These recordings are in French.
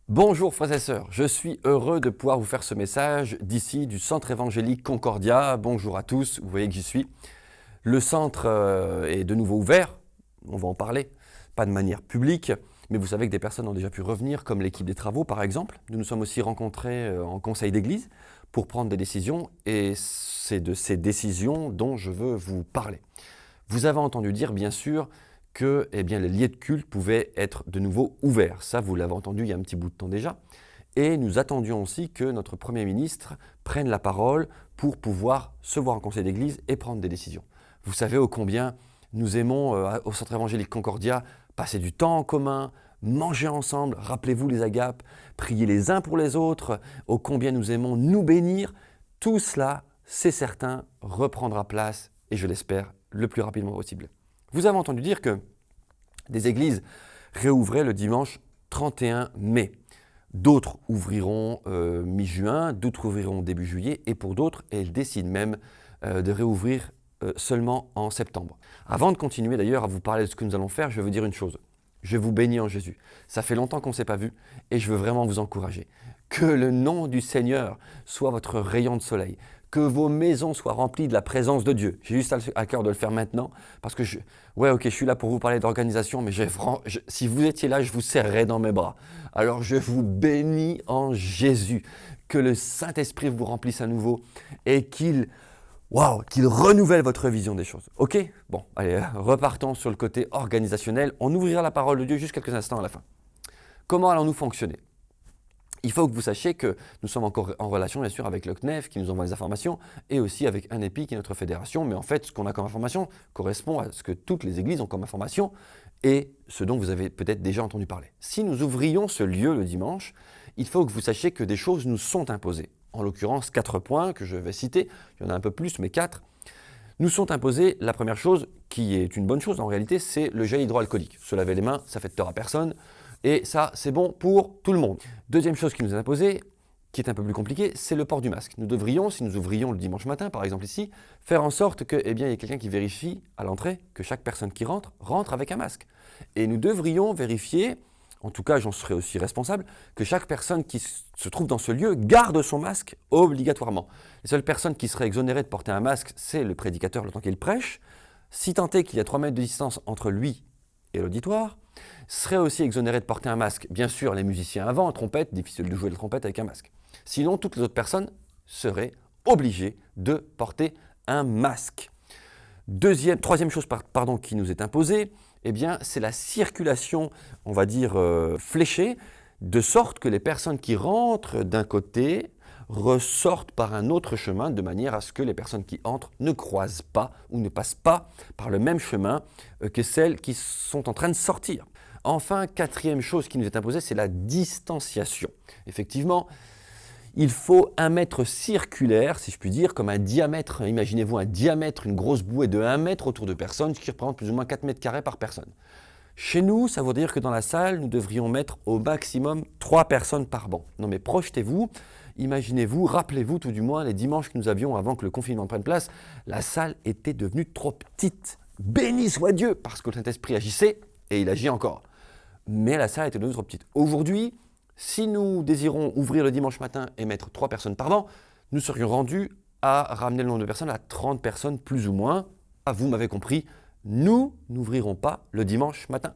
Bonjour frères et sœurs, je suis heureux de pouvoir vous faire ce message d'ici du Centre évangélique Concordia. Bonjour à tous, vous voyez que j'y suis. Le centre est de nouveau ouvert, on va en parler, pas de manière publique, mais vous savez que des personnes ont déjà pu revenir, comme l'équipe des travaux par exemple. Nous nous sommes aussi rencontrés en conseil d'église pour prendre des décisions et c'est de ces décisions dont je veux vous parler. Vous avez entendu dire bien sûr que les lieux de culte pouvaient être de nouveau ouverts. Ça, vous l'avez entendu il y a un petit bout de temps déjà. Et nous attendions aussi que notre Premier ministre prenne la parole pour pouvoir se voir en conseil d'église et prendre des décisions. Vous savez ô combien nous aimons au Centre évangélique Concordia passer du temps en commun, manger ensemble, rappelez-vous les agapes, prier les uns pour les autres, ô combien nous aimons nous bénir. Tout cela, c'est certain, reprendra place, et je l'espère, le plus rapidement possible. Vous avez entendu dire que des églises réouvraient le dimanche 31 mai. D'autres ouvriront mi-juin, d'autres ouvriront début juillet, et pour d'autres, elles décident même de réouvrir seulement en septembre. Avant de continuer d'ailleurs à vous parler de ce que nous allons faire, je vais vous dire une chose. Je vous bénis en Jésus. Ça fait longtemps qu'on ne s'est pas vu et je veux vraiment vous encourager. Que le nom du Seigneur soit votre rayon de soleil. Que vos maisons soient remplies de la présence de Dieu. J'ai juste à cœur de le faire maintenant parce que je suis là pour vous parler d'organisation, mais si vous étiez là, je vous serrerais dans mes bras. Alors je vous bénis en Jésus. Que le Saint-Esprit vous remplisse à nouveau et qu'il renouvelle votre vision des choses. Ok? Bon, allez, repartons sur le côté organisationnel. On ouvrira la parole de Dieu juste quelques instants à la fin. Comment allons-nous fonctionner? Il faut que vous sachiez que nous sommes encore en relation, bien sûr, avec le CNEF qui nous envoie les informations et aussi avec UNEPI qui est notre fédération. Mais en fait, ce qu'on a comme information correspond à ce que toutes les églises ont comme information et ce dont vous avez peut-être déjà entendu parler. Si nous ouvrions ce lieu le dimanche, il faut que vous sachiez que des choses nous sont imposées. En l'occurrence, 4 points que je vais citer, il y en a un peu plus, mais 4, nous sont imposés. La première chose, qui est une bonne chose en réalité, c'est le gel hydroalcoolique. Se laver les mains, ça fait de tort à personne. Et ça, c'est bon pour tout le monde. Deuxième chose qui nous est imposée, qui est un peu plus compliquée, c'est le port du masque. Nous devrions, si nous ouvrions le dimanche matin, par exemple ici, faire en sorte qu'il y ait quelqu'un qui vérifie à l'entrée que chaque personne qui rentre avec un masque. Et nous devrions vérifier, en tout cas j'en serai aussi responsable, que chaque personne qui se trouve dans ce lieu garde son masque obligatoirement. Les seules personnes qui seraient exonérées de porter un masque, c'est le prédicateur le temps qu'il prêche, si tant est qu'il y a 3 mètres de distance entre lui et l'auditoire, seraient aussi exonérés de porter un masque. Bien sûr, les musiciens avant, trompette, difficile de jouer la trompette avec un masque. Sinon, toutes les autres personnes seraient obligées de porter un masque. Troisième chose qui nous est imposée, c'est la circulation, on va dire, fléchée, de sorte que les personnes qui rentrent d'un côté ressortent par un autre chemin, de manière à ce que les personnes qui entrent ne croisent pas ou ne passent pas par le même chemin que celles qui sont en train de sortir. Enfin, quatrième chose qui nous est imposée, c'est la distanciation. Effectivement, il faut un mètre circulaire, si je puis dire, comme un diamètre. Imaginez-vous un diamètre, une grosse bouée de 1 mètre autour de personnes, ce qui représente plus ou moins 4 mètres carrés par personne. Chez nous, ça veut dire que dans la salle, nous devrions mettre au maximum 3 personnes par banc. Non mais projetez-vous, imaginez-vous, rappelez-vous tout du moins les dimanches que nous avions avant que le confinement prenne place, la salle était devenue trop petite. Béni soit Dieu, parce que le Saint-Esprit agissait et il agit encore. Mais la salle était devenue trop petite. Aujourd'hui, si nous désirons ouvrir le dimanche matin et mettre 3 personnes par banc, nous serions rendus à ramener le nombre de personnes à 30 personnes plus ou moins. Ah, vous m'avez compris, nous n'ouvrirons pas le dimanche matin.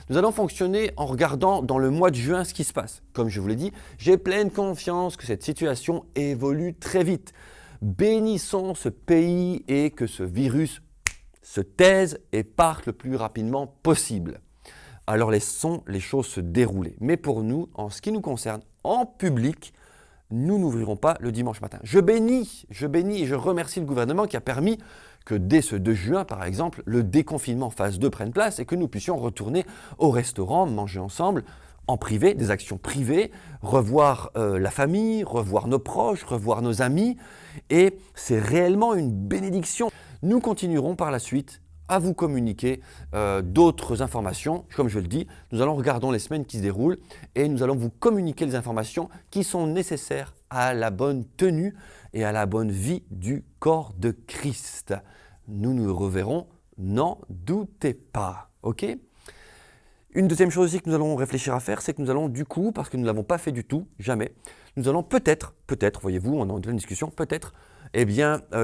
Nous allons fonctionner en regardant dans le mois de juin ce qui se passe. Comme je vous l'ai dit, j'ai pleine confiance que cette situation évolue très vite. Bénissons ce pays et que ce virus se taise et parte le plus rapidement possible. Alors laissons les choses se dérouler. Mais pour nous, en ce qui nous concerne, en public, nous n'ouvrirons pas le dimanche matin. Je bénis et je remercie le gouvernement qui a permis que dès ce 2 juin, par exemple, le déconfinement phase 2 prenne place et que nous puissions retourner au restaurant, manger ensemble, en privé, des actions privées, revoir la famille, revoir nos proches, revoir nos amis. Et c'est réellement une bénédiction. Nous continuerons par la suite à vous communiquer d'autres informations. Comme je le dis, nous allons regarder les semaines qui se déroulent et nous allons vous communiquer les informations qui sont nécessaires à la bonne tenue et à la bonne vie du corps de Christ. Nous nous reverrons, n'en doutez pas. Ok ? Une deuxième chose aussi que nous allons réfléchir à faire, c'est que nous allons du coup, parce que nous ne l'avons pas fait du tout, jamais, nous allons peut-être, voyez-vous, on est en pleine discussion, peut-être,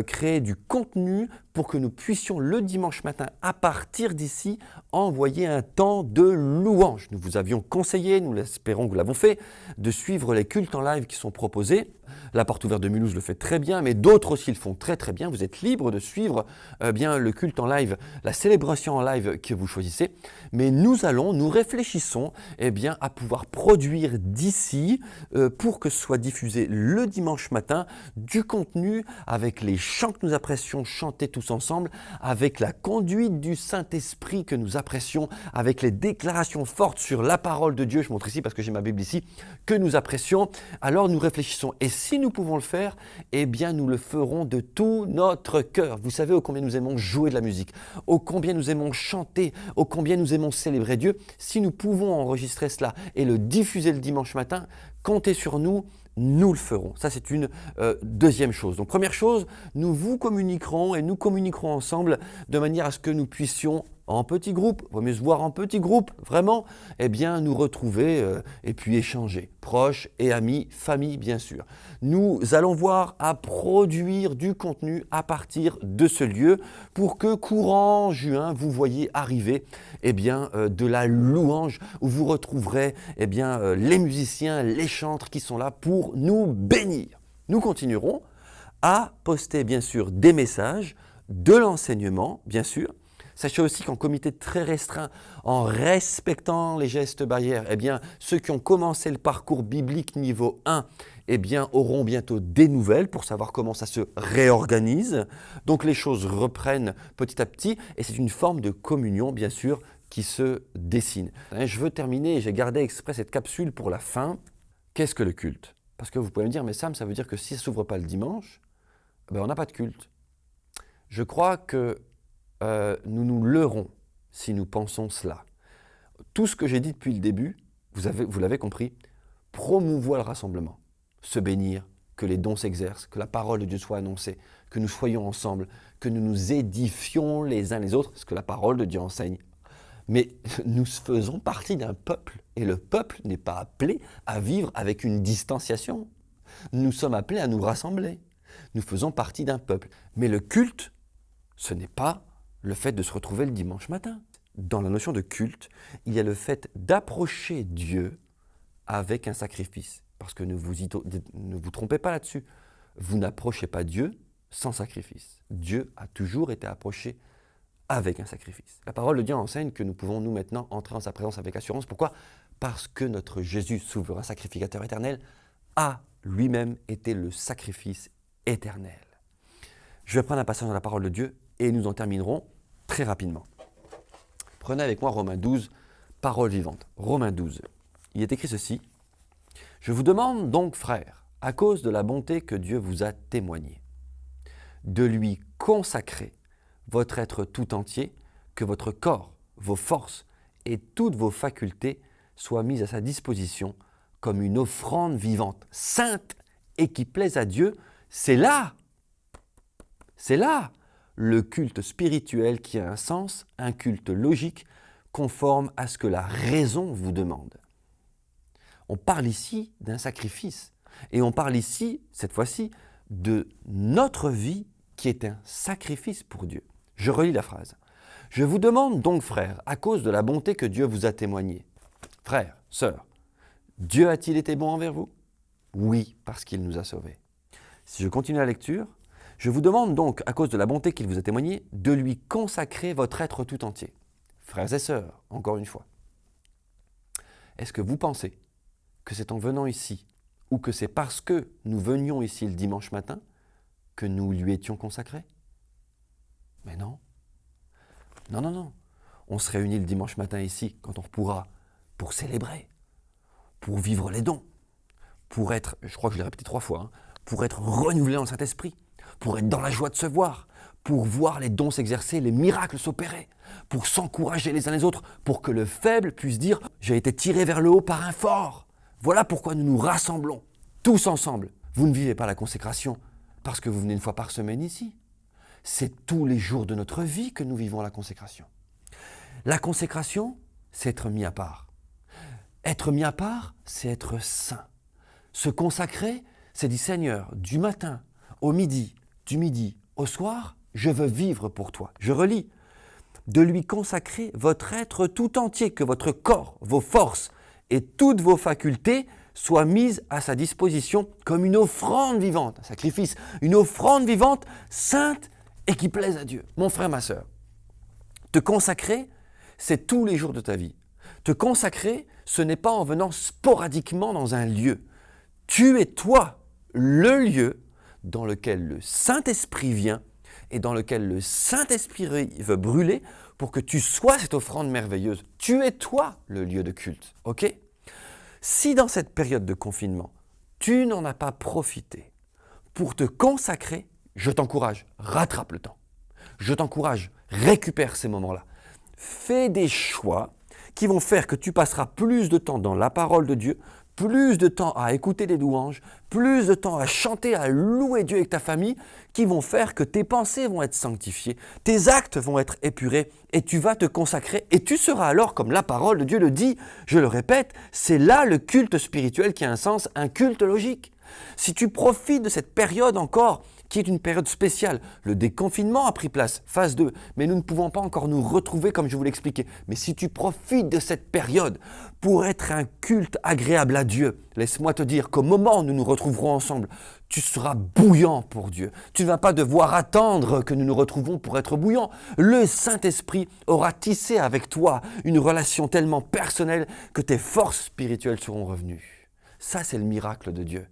créer du contenu pour que nous puissions le dimanche matin, à partir d'ici, envoyer un temps de louange. Nous vous avions conseillé, nous l'espérons que vous l'avons fait, de suivre les cultes en live qui sont proposés. La Porte Ouverte de Mulhouse le fait très bien, mais d'autres aussi le font très très bien. Vous êtes libre de suivre le culte en live, la célébration en live que vous choisissez. Mais nous réfléchissons à pouvoir produire d'ici, pour que soit diffusé le dimanche matin, du contenu avec les chants que nous apprécions chanter tous ensemble, avec la conduite du Saint-Esprit que nous apprécions, avec les déclarations fortes sur la parole de Dieu, je montre ici parce que j'ai ma Bible ici, que nous apprécions. Alors nous réfléchissons, et si nous pouvons le faire, nous le ferons de tout notre cœur. Vous savez ô combien nous aimons jouer de la musique, ô combien nous aimons chanter, ô combien nous aimons célébrer Dieu. Si nous pouvons enregistrer cela et le diffuser le dimanche matin, comptez sur nous, nous le ferons. Ça, c'est une deuxième chose. Donc, première chose, nous vous communiquerons et nous communiquerons ensemble de manière à ce que nous puissions, en petits groupes, il vaut mieux se voir en petits groupes, vraiment, nous retrouver et puis échanger. Proches et amis, famille, bien sûr. Nous allons voir à produire du contenu à partir de ce lieu pour que courant juin, vous voyez arriver de la louange où vous retrouverez les musiciens, les chantres qui sont là pour nous bénir. Nous continuerons à poster bien sûr des messages, de l'enseignement bien sûr. Sachez aussi qu'en comité très restreint, en respectant les gestes barrières, ceux qui ont commencé le parcours biblique niveau 1 auront bientôt des nouvelles pour savoir comment ça se réorganise. Donc les choses reprennent petit à petit et c'est une forme de communion bien sûr qui se dessine. Je veux terminer, j'ai gardé exprès cette capsule pour la fin. Qu'est-ce que le culte? Parce que vous pouvez me dire, mais Sam, ça veut dire que si ça ne s'ouvre pas le dimanche, on n'a pas de culte. Je crois que nous nous leurrons si nous pensons cela. Tout ce que j'ai dit depuis le début, vous l'avez compris, promouvoir le rassemblement, se bénir, que les dons s'exercent, que la parole de Dieu soit annoncée, que nous soyons ensemble, que nous nous édifions les uns les autres, ce que la parole de Dieu enseigne. Mais nous faisons partie d'un peuple et le peuple n'est pas appelé à vivre avec une distanciation. Nous sommes appelés à nous rassembler. Nous faisons partie d'un peuple. Mais le culte, ce n'est pas le fait de se retrouver le dimanche matin. Dans la notion de culte, il y a le fait d'approcher Dieu avec un sacrifice. Parce que ne vous trompez pas là-dessus. Vous n'approchez pas Dieu sans sacrifice. Dieu a toujours été approché avec un sacrifice. La parole de Dieu enseigne que nous pouvons nous maintenant entrer en sa présence avec assurance. Pourquoi? Parce que notre Jésus, souverain sacrificateur éternel, a lui-même été le sacrifice éternel. Je vais prendre un passage dans la parole de Dieu et nous en terminerons très rapidement. Prenez avec moi Romains 12, parole vivante. Romains 12. Il est écrit ceci. « Je vous demande donc, frères, à cause de la bonté que Dieu vous a témoignée, de lui consacrer votre être tout entier, que votre corps, vos forces et toutes vos facultés soient mises à sa disposition comme une offrande vivante, sainte et qui plaise à Dieu. » C'est là le culte spirituel qui a un sens, un culte logique, conforme à ce que la raison vous demande. On parle ici d'un sacrifice et on parle ici, cette fois-ci, de notre vie qui est un sacrifice pour Dieu. Je relis la phrase. « Je vous demande donc, frères, à cause de la bonté que Dieu vous a témoignée. » Frères, sœurs, Dieu a-t-il été bon envers vous? Oui, parce qu'il nous a sauvés. Si je continue la lecture, « Je vous demande donc, à cause de la bonté qu'il vous a témoignée, de lui consacrer votre être tout entier. » Frères et sœurs, encore une fois. Est-ce que vous pensez que c'est en venant ici, ou que c'est parce que nous venions ici le dimanche matin, que nous lui étions consacrés? Mais non. Non. On se réunit le dimanche matin ici, quand on pourra, pour célébrer, pour vivre les dons, pour être, je crois que je l'ai répété 3 fois, pour être renouvelé dans le Saint-Esprit, pour être dans la joie de se voir, pour voir les dons s'exercer, les miracles s'opérer, pour s'encourager les uns les autres, pour que le faible puisse dire « j'ai été tiré vers le haut par un fort ». Voilà pourquoi nous nous rassemblons, tous ensemble. Vous ne vivez pas la consécration parce que vous venez une fois par semaine ici. C'est tous les jours de notre vie que nous vivons la consécration. La consécration, c'est être mis à part. Être mis à part, c'est être saint. Se consacrer, c'est dire Seigneur, du matin au midi, du midi au soir, je veux vivre pour toi. Je relis. De lui consacrer votre être tout entier, que votre corps, vos forces et toutes vos facultés soient mises à sa disposition comme une offrande vivante, un sacrifice, une offrande vivante, sainte et qui plaise à Dieu. Mon frère, ma sœur, te consacrer, c'est tous les jours de ta vie. Te consacrer, ce n'est pas en venant sporadiquement dans un lieu. Tu es toi, le lieu dans lequel le Saint-Esprit vient et dans lequel le Saint-Esprit veut brûler pour que tu sois cette offrande merveilleuse. Tu es toi le lieu de culte, ok? Si dans cette période de confinement, tu n'en as pas profité pour te consacrer, je t'encourage, rattrape le temps. Je t'encourage, récupère ces moments-là. Fais des choix qui vont faire que tu passeras plus de temps dans la parole de Dieu, plus de temps à écouter des louanges, plus de temps à chanter, à louer Dieu avec ta famille, qui vont faire que tes pensées vont être sanctifiées, tes actes vont être épurés et tu vas te consacrer et tu seras alors, comme la parole de Dieu le dit, je le répète, c'est là le culte spirituel qui a un sens, un culte logique. Si tu profites de cette période encore, qui est une période spéciale, le déconfinement a pris place, phase 2, mais nous ne pouvons pas encore nous retrouver comme je vous l'expliquais. Mais si tu profites de cette période pour être un culte agréable à Dieu, laisse-moi te dire qu'au moment où nous nous retrouverons ensemble, tu seras bouillant pour Dieu. Tu ne vas pas devoir attendre que nous nous retrouvons pour être bouillant. Le Saint-Esprit aura tissé avec toi une relation tellement personnelle que tes forces spirituelles seront revenues. Ça, c'est le miracle de Dieu.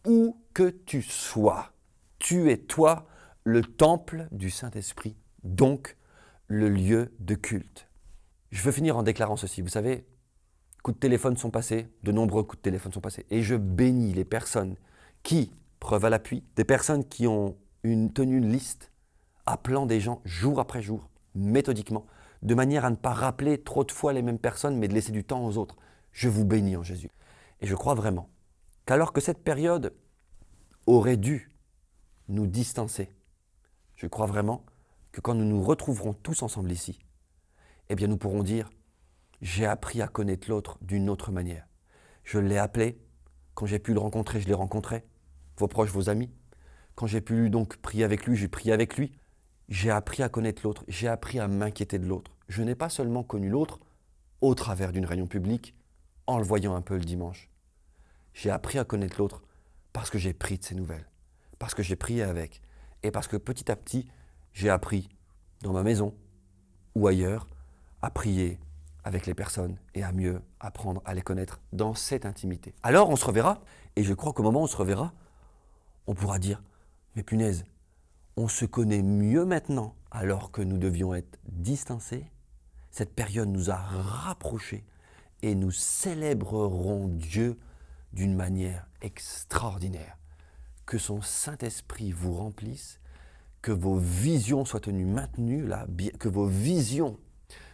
Où que tu sois, tu es toi le temple du Saint-Esprit, donc le lieu de culte. Je veux finir en déclarant ceci. Vous savez, coups de téléphone sont passés, de nombreux coups de téléphone sont passés, et je bénis les personnes qui, preuve à l'appui, des personnes qui ont tenu une liste, appelant des gens jour après jour, méthodiquement, de manière à ne pas rappeler trop de fois les mêmes personnes, mais de laisser du temps aux autres. Je vous bénis en Jésus. Et je crois vraiment qu'alors que cette période aurait dû nous distancer, je crois vraiment que quand nous nous retrouverons tous ensemble ici, eh bien nous pourrons dire « J'ai appris à connaître l'autre d'une autre manière. Je l'ai appelé, quand j'ai pu le rencontrer, je l'ai rencontré, vos proches, vos amis. Quand j'ai pu donc prier avec lui, j'ai prié avec lui. J'ai appris à connaître l'autre, j'ai appris à m'inquiéter de l'autre. Je n'ai pas seulement connu l'autre au travers d'une réunion publique, en le voyant un peu le dimanche. J'ai appris à connaître l'autre parce que j'ai pris de ses nouvelles, parce que j'ai prié avec, et parce que petit à petit, j'ai appris dans ma maison ou ailleurs à prier avec les personnes et à mieux apprendre à les connaître dans cette intimité. Alors on se reverra, et je crois qu'au moment où on se reverra, on pourra dire « Mais punaise, on se connaît mieux maintenant alors que nous devions être distancés. Cette période nous a rapprochés et nous célébrerons Dieu d'une manière extraordinaire. Que son Saint-Esprit vous remplisse, que vos visions soient tenues maintenues, que vos visions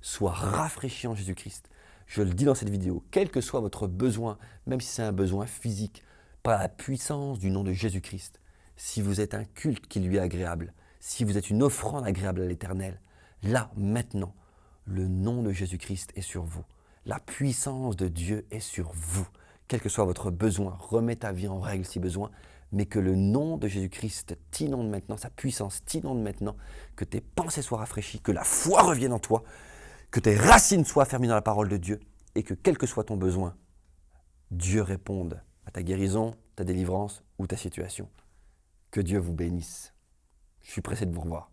soient rafraîchies en Jésus-Christ. Je le dis dans cette vidéo, quel que soit votre besoin, même si c'est un besoin physique, par la puissance du nom de Jésus-Christ, si vous êtes un culte qui lui est agréable, si vous êtes une offrande agréable à l'Éternel, là, maintenant, le nom de Jésus-Christ est sur vous. La puissance de Dieu est sur vous. Quel que soit votre besoin, remets ta vie en règle si besoin, mais que le nom de Jésus-Christ t'inonde maintenant, sa puissance t'inonde maintenant, que tes pensées soient rafraîchies, que la foi revienne en toi, que tes racines soient fermées dans la parole de Dieu, et que quel que soit ton besoin, Dieu réponde à ta guérison, ta délivrance ou ta situation. Que Dieu vous bénisse. Je suis pressé de vous revoir.